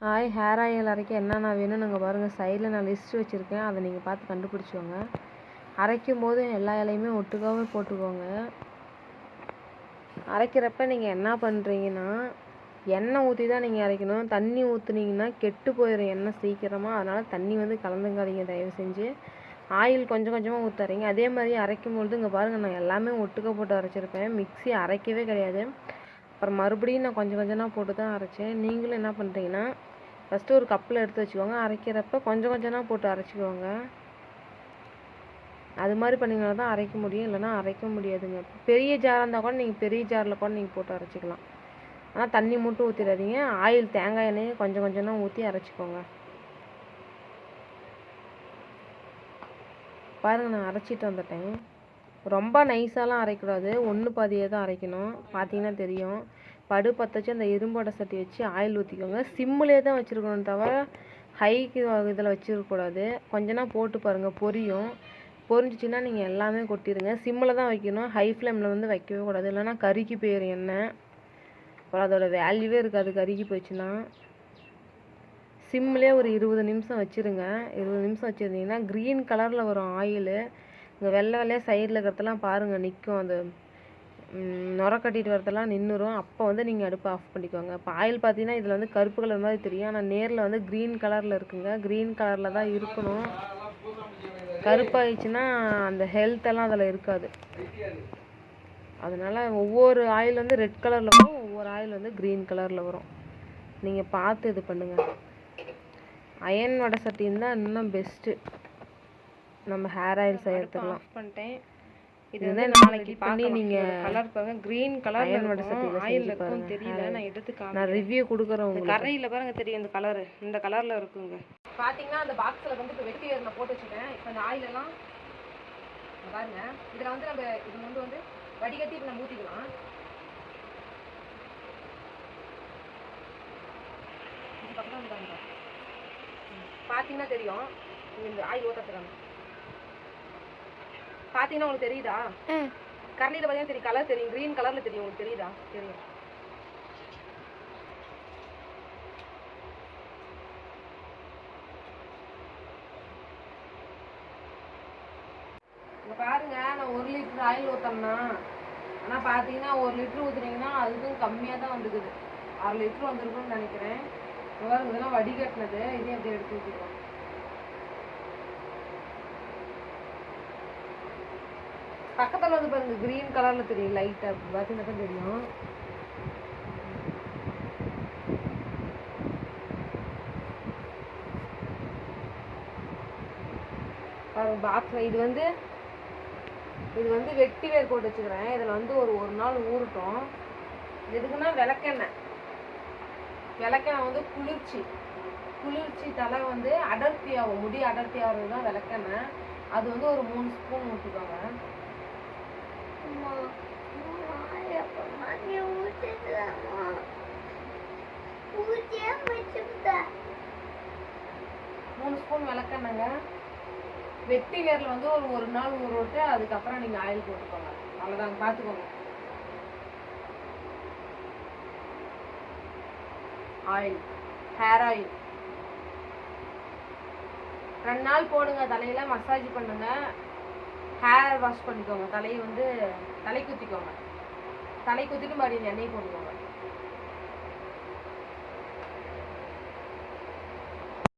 Hair oil அரைக்க என்னென்ன வேணும்னு நாங்கள் பாருங்கள் சைடில் நான் லிஸ்ட் வச்சுருக்கேன், அதை நீங்கள் பார்த்து கண்டுபிடிச்சிக்கோங்க. அரைக்கும் போது எல்லா இலையுமே ஒட்டுக்காவே போட்டுக்கோங்க. அரைக்கிறப்ப நீங்கள் என்ன பண்ணுறீங்கன்னா, எண்ணெய் ஊற்றி தான் நீங்கள் அரைக்கணும். தண்ணி ஊற்றுனீங்கன்னா கெட்டு போயிடும் எண்ணெய் சீக்கிரமாக. அதனால் தண்ணி வந்து கலந்துக்காதீங்க தயவு செஞ்சு. ஆயில் கொஞ்சம் கொஞ்சமாக ஊற்றுறீங்க. அதே மாதிரி அரைக்கும்பொழுது இங்கே பாருங்கள், நான் எல்லாமே ஒட்டுக்க போட்டு அரைச்சிருப்பேன். மிக்ஸி அரைக்கவே கிடையாது. அப்புறம் மறுபடியும் நான் கொஞ்சம் கொஞ்சமாக போட்டு தான் அரைச்சேன். நீங்களும் என்ன பண்ணுறீங்கன்னா, ஃபஸ்ட்டு ஒரு கப்பில் எடுத்து வச்சுக்கோங்க. அரைக்கிறப்ப கொஞ்சம் கொஞ்சமாக போட்டு அரைச்சிக்கோங்க. அது மாதிரி பண்ணிங்கன்னா தான் அரைக்க முடியும், இல்லைனா அரைக்க முடியாதுங்க. பெரிய ஜாராக இருந்தால் கூட நீங்கள் பெரிய ஜாரில் கூட நீங்கள் போட்டு அரைச்சிக்கலாம். ஆனால் தண்ணி மட்டும் ஊற்றிடாதீங்க. ஆயில் தேங்காய் எண்ணெயை கொஞ்சம் கொஞ்சம் தான் ஊற்றி அரைச்சிக்கோங்க. பாருங்கள், நான் அரைச்சிட்டு வந்துட்டேன். ரொம்ப நைஸாலாம் அரைக்கூடாது, ஒன்று பாதியாக தான் அரைக்கணும். பார்த்தீங்கன்னா தெரியும். படு பற்ற வச்சு அந்த இரும்போட சட்டி வச்சு ஆயில் ஊற்றிக்கோங்க. சிம்மிலே தான் வச்சுருக்கணும், தவிர ஹைக்கு இதில் வச்சுருக்கக்கூடாது. கொஞ்சனா போட்டு பாருங்கள், பொரியும். பொரிஞ்சிச்சின்னா நீங்கள் எல்லாமே கொட்டிடுங்க. சிம்மில் தான் வைக்கணும், ஹை ஃப்ளேமில் வந்து வைக்கவே கூடாது, இல்லைனா கருகி போயிடும் எண்ணெய். அப்புறம் அதோட வேல்யூவே இருக்காது கருகி போயிடுச்சுன்னா. சிம்மிலே ஒரு 20 நிமிஷம் வச்சுருங்க. 20 நிமிஷம் வச்சுருந்தீங்கன்னா க்ரீன் கலரில் வரும் ஆயிலு. இங்கே வெள்ளை வெள்ளையாக சைடில் இருக்கிறதெல்லாம் பாருங்கள் நிற்கும், அந்த நுர கட்டிட்டு வரதெல்லாம் நின்றுடும். அப்போ வந்து நீங்கள் அடுப்பை ஆஃப் பண்ணிக்கோங்க. இப்போ ஆயில் பார்த்தீங்கன்னா இதில் வந்து கருப்பு கலர் மாதிரி தெரியும், ஆனால் நேரில் வந்து க்ரீன் கலரில் இருக்குங்க. க்ரீன் கலரில் தான் இருக்கணும். கருப்பாகிடுச்சுன்னா அந்த ஹெல்த்தெல்லாம் அதில் இருக்காது. அதனால் ஒவ்வொரு ஆயில் வந்து ரெட் கலரில் வரும், ஒவ்வொரு ஆயில் வந்து க்ரீன் கலரில் வரும். நீங்கள் பார்த்து இது பண்ணுங்கள். அயன் வடை சட்டி இருந்தால் இன்னும் பெஸ்ட்டு, நம்ம ஹேர் ஆயில் செய்யறதுக்கலாம். ஆஃப் பண்ணிட்டேன். இது வந்து நாளைக்கு பண்ணி நீங்கள் கலர் பாருங்கள், க்ரீன் கலர் அயன் வடை சட்டியில் ஆயில் இருக்கும் தெரியல, நான் எடுத்து நான் ரிவ்யூ கொடுக்குறேன் உங்களுக்கு. கரையில் பாருங்கள் தெரியும், இந்த கலரு இந்த கலரில் இருக்குங்க. பார்த்தீங்கன்னா அந்த பாக்ஸில் வந்து இப்போ வெட்டி வேரில் போட்டு வச்சுட்டேன். இப்போ இந்த ஆயிலெல்லாம் பாருங்க, இதில் வந்து நம்ம இது வந்து வடிகட்டி நம்ம ஊற்றிக்கலாம். இதுக்கப்புறம் பார்த்தீங்கன்னா தெரியும், இந்த ஆயில் ஊற்றுறதுக்கான பார்த்தீங்கன்னா உங்களுக்கு தெரியுதா? கரண்டியில் பார்த்தீங்கன்னா தெரியும், கலர் தெரியும், க்ரீன் கலரில் தெரியும். உங்களுக்கு தெரியுதா? தெரியும். இங்கே பாருங்க, நான் 1 லிட்டர் ஆயில் ஊற்றோம்னா, ஆனால் பார்த்தீங்கன்னா 1 லிட்டர் ஊற்றுனீங்கன்னா அதுக்கும் கம்மியாக தான் வந்துக்குது. 6 லிட்டர் வந்துருக்குன்னு நினைக்கிறேன். இதெல்லாம் வடிகட்டினது, இதே அப்படியே எடுத்து ஊற்றிக்கலாம். பக்கத்தில் வந்து பாருங்க, க்ரீன் கலரில் தெரியும், லைட்டாக பார்த்தீங்கன்னா தான் தெரியும். பாருங்க பாக்ஸில் இது வந்து வெட்டி வேர் போட்டு வச்சுக்கிறேன். இதில் வந்து ஒரு நாள் ஊறட்டும். எதுக்குன்னா விளக்கெண்ணெய் வந்து குளிர்ச்சி தலை வந்து அடர்த்தி ஆகும், முடி அடர்த்தி ஆகிறது தான் விளக்கெண்ணெய். அது வந்து ஒரு 3 ஸ்பூன் ஊற்றிக்கோங்க. 3 ஸ்பூன் விளக்கெண்ணெங்க. வெட்டி வேரில் வந்து ஒரு நாள் ஊற விட்டு அதுக்கப்புறம் நீங்கள் ஆயில் போட்டுக்கோங்க. அவ்வளோதாங்க, பார்த்துக்கோங்க. ஆயில், ஹேர் ஆயில் 2 நாள் போடுங்க. தலையில் மசாஜ் பண்ணுங்க, ஹேர் வாஷ் பண்ணிக்கோங்க. தலையை வந்து தலை குத்திட்டு மறுபடியும் எண்ணெய் போட்டுக்கோங்க.